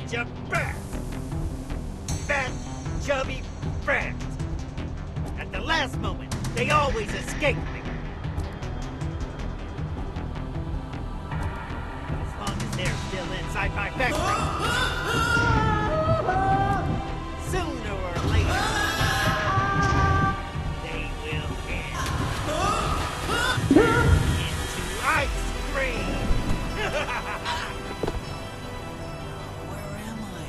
ninja fast. Fat, chubby, fast. At the last moment, they always escape me. As long as they're still inside my factory. Sooner or later, they will end into ice cream. Where am I?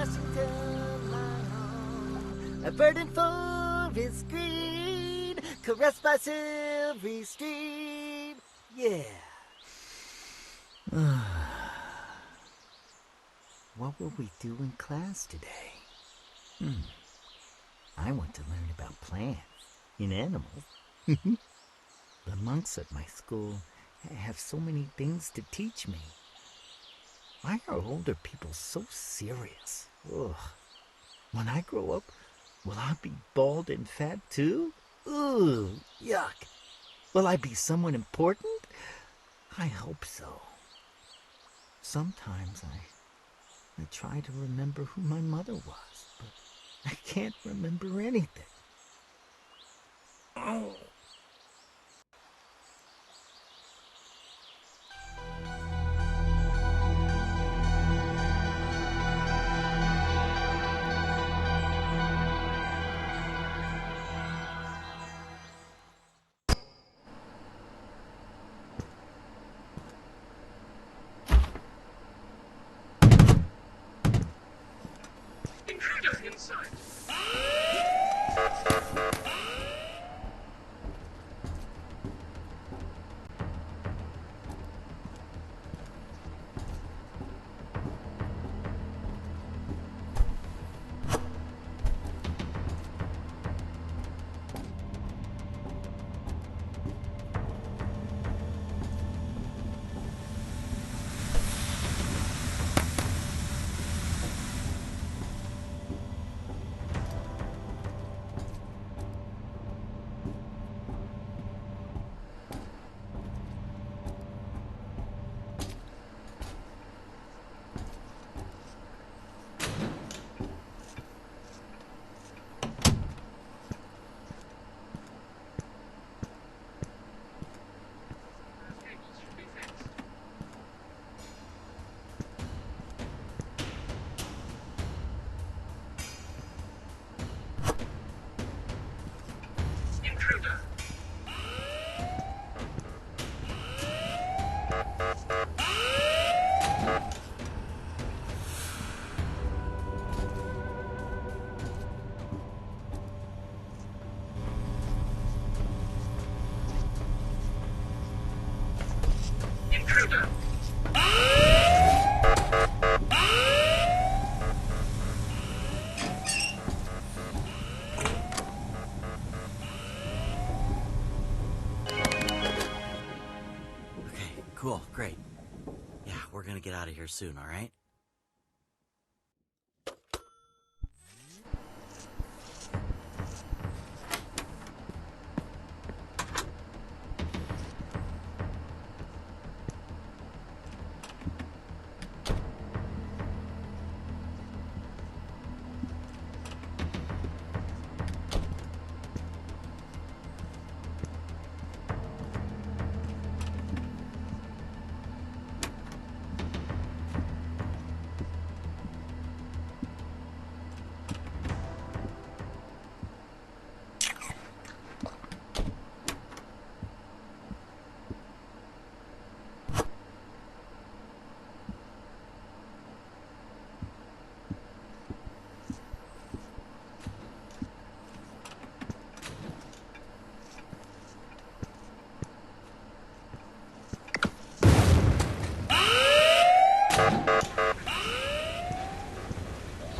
Washington, my home. A verdant forest green, caressed by silvery stream. Yeah. What will we do in class today? I want to learn about plants and animals. The monks at my school have so many things to teach me. Why are older people so serious? Ugh. When I grow up, will I be bald and fat too? Ugh, yuck. Will I be someone important? I hope so. Sometimes I try to remember who my mother was, but I can't remember anything. Oh. Intruder inside. Intruder. Intruder. Okay, cool, great. Yeah, we're gonna get out of here soon, alright?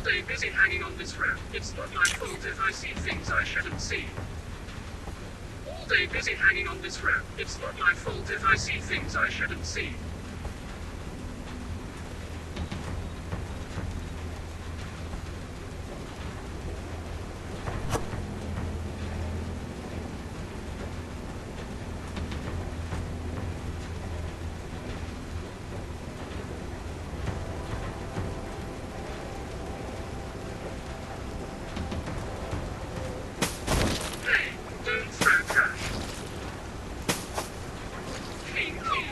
Stay busy hanging on this ramp. It's not my fault if I see things I shouldn't see. All day busy hanging on this ramp. It's not my fault if I see things I shouldn't see. Hey, don't throw trash. Clean, clean.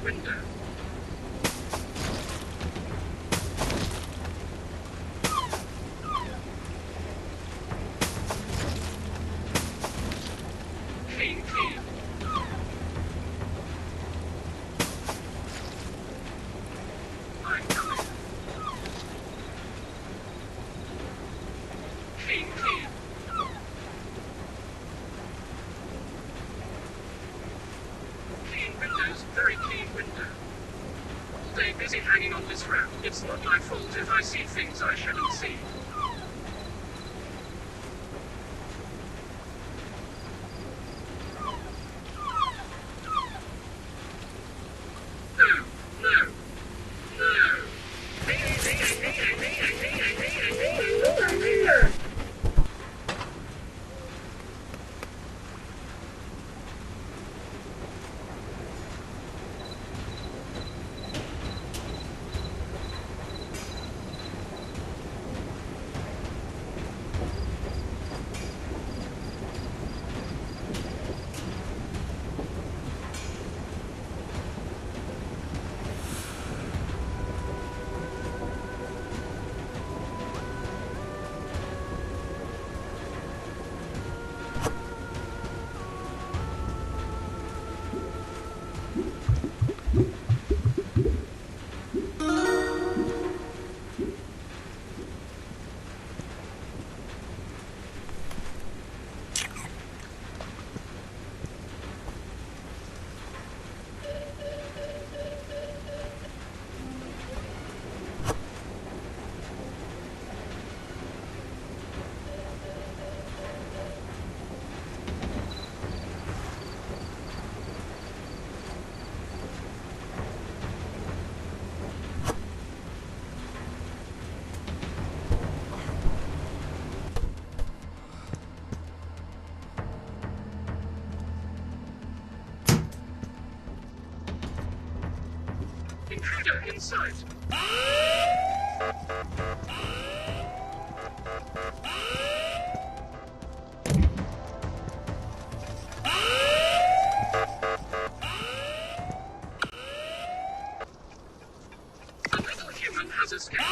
window. Clean, clean. I'm coming. Clean, clean. Clean windows, very clean window. All day busy hanging on this ramp. It's not my fault if I see things I shouldn't see. No, no, no. Intruder in sight. A little human has escaped.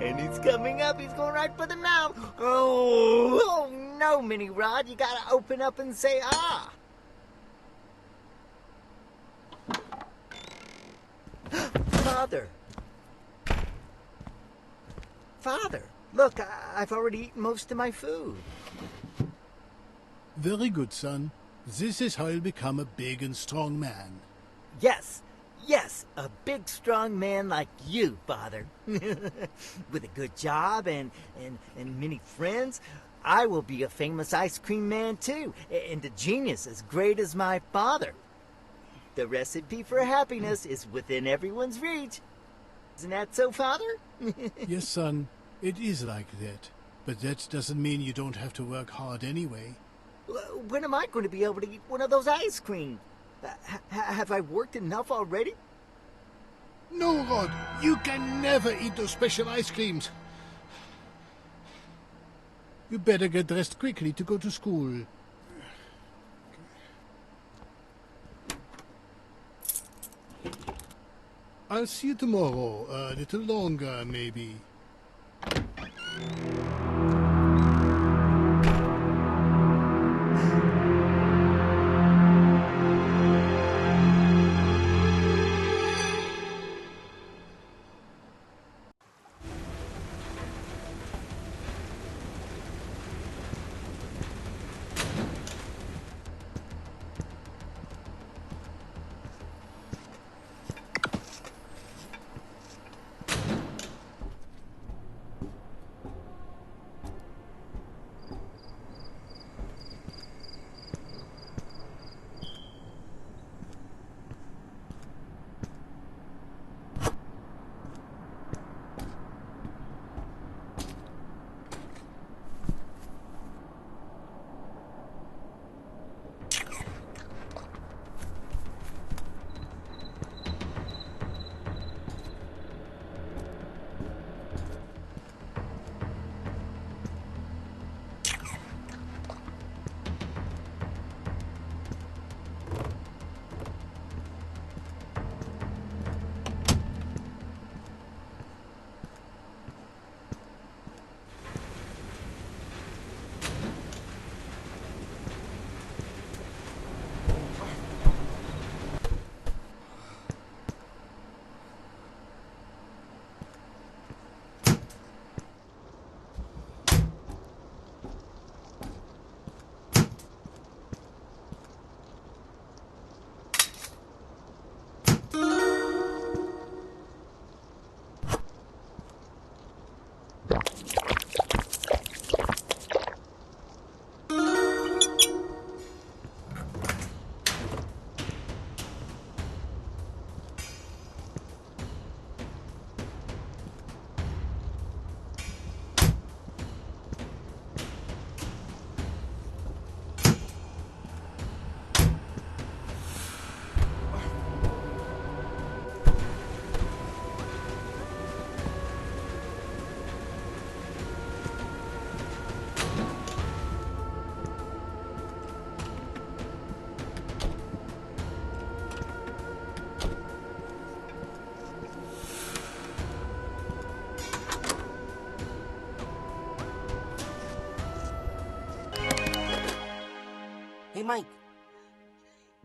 And he's coming up. He's going right for the mouth. Oh no, Mini Rod. You gotta open up and say ah. Father. Father, look, I've already eaten most of my food. Very good, son. This is how you'll become a big and strong man. Yes, a big, strong man like you, Father. With a good job and many friends, I will be a famous ice cream man, too, and a genius as great as my father. The recipe for happiness is within everyone's reach. Isn't that so, Father? Yes, son, it is like that. But that doesn't mean you don't have to work hard anyway. When am I going to be able to eat one of those ice creams? Have I worked enough already? No, Rod, you can never eat those special ice creams. You better get dressed quickly to go to school. I'll see you tomorrow, a little longer, maybe.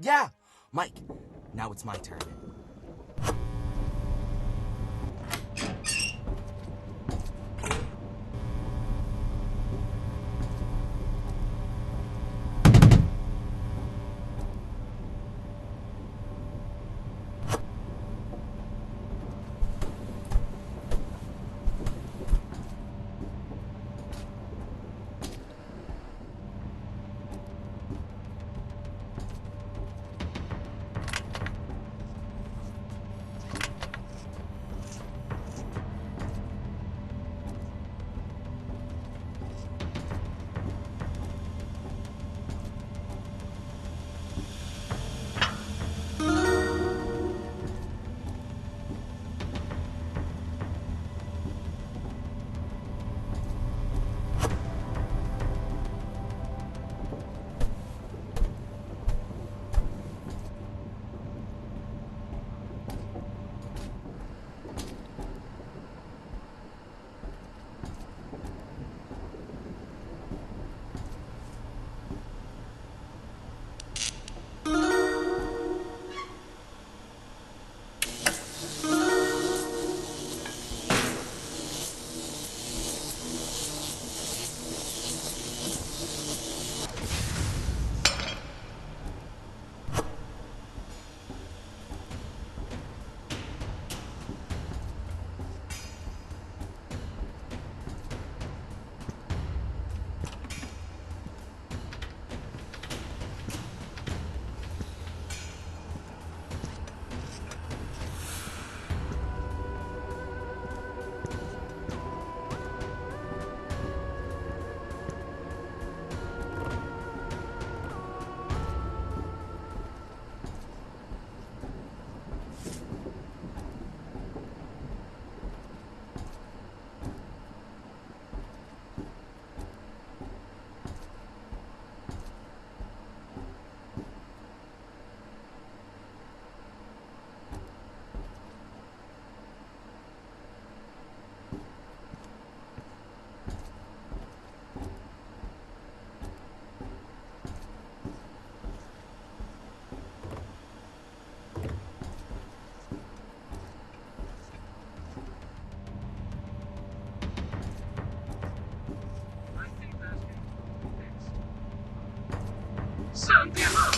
Yeah! Mike, now it's my turn. Sound the alarm!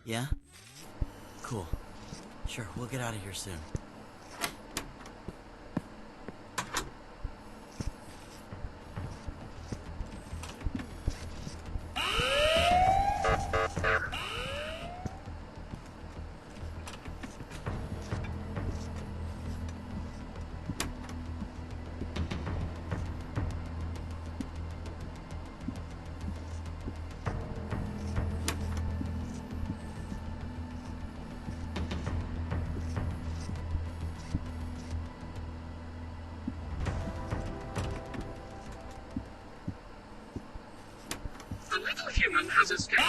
Yeah? Cool. Sure, we'll get out of here soon. The little human has escaped.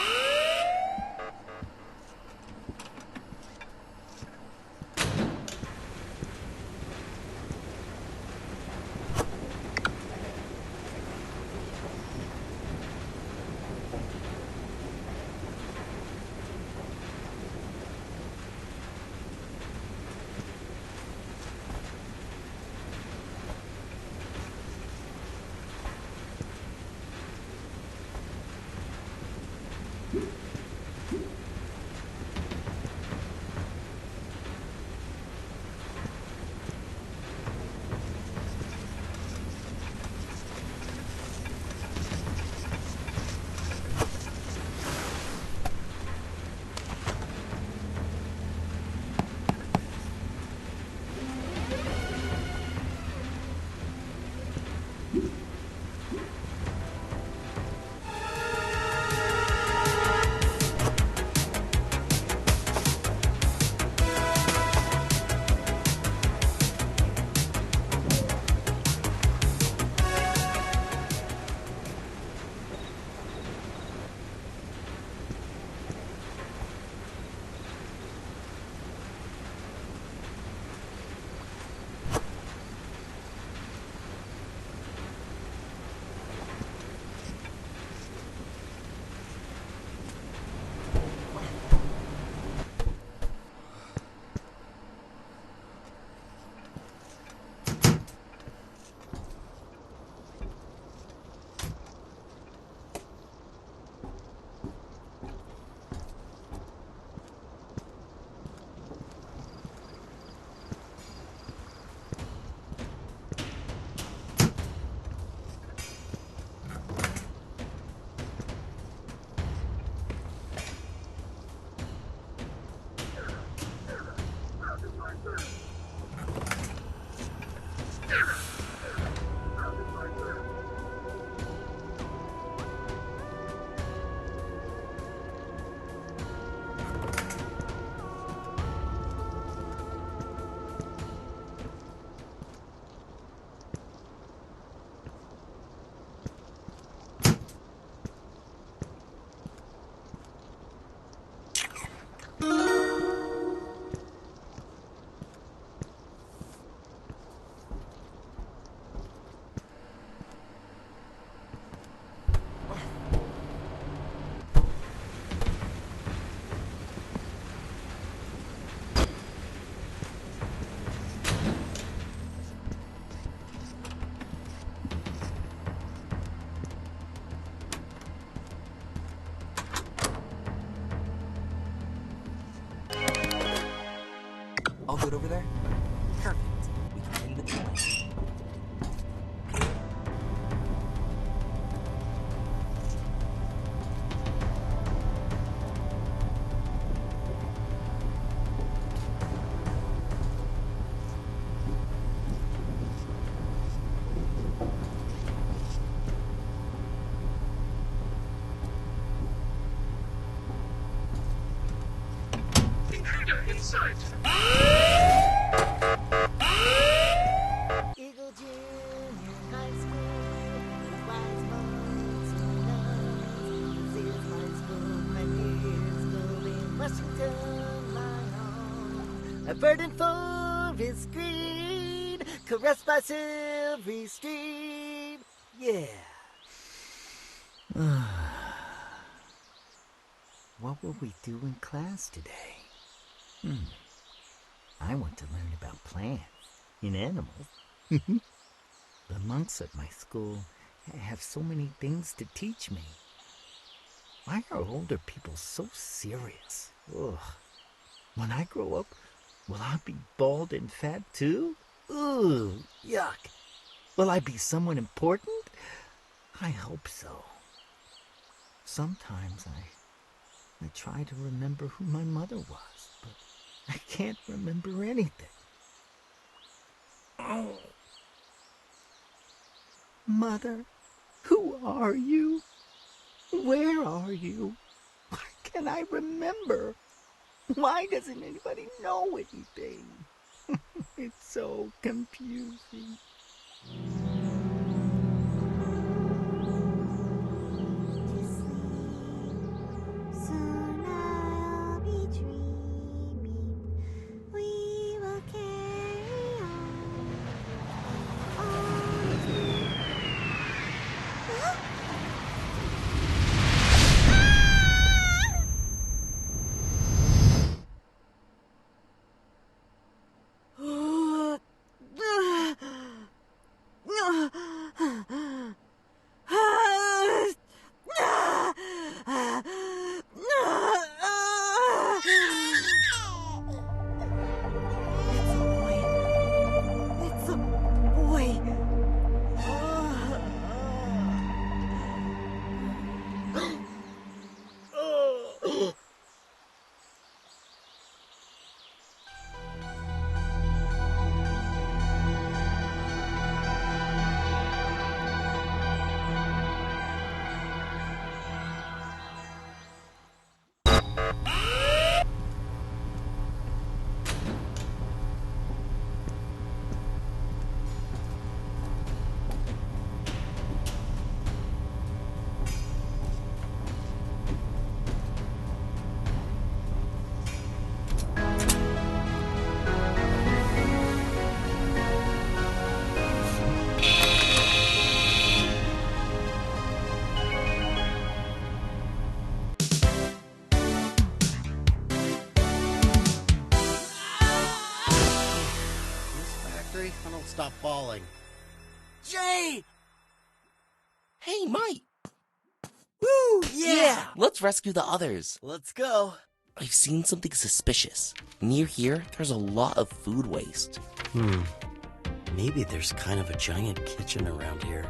Error. All good over there? Perfect. We can end the plan. Intruder in sight. Eagle Junior High School, wise monks and nuns. This is my school, 5 years ago in Washington, my home. A burden for his screen, caressed by silvery stream. Yeah. What will we do in class today? I want to learn about plants and animals. The monks at my school have so many things to teach me. Why are older people so serious? Ugh. When I grow up, will I be bald and fat too? Ugh, yuck. Will I be someone important? I hope so. Sometimes I try to remember who my mother was, but I can't remember anything. Oh. Mother, who are you? Where are you? Why can't I remember? Why doesn't anybody know anything? It's so confusing. Soon I'll be dreaming. We will carry on. It's a boy. I don't stop falling. Jay! Hey, Mike! Woo! Let's rescue the others. Let's go. I've seen something suspicious. Near here, there's a lot of food waste. Maybe there's kind of a giant kitchen around here.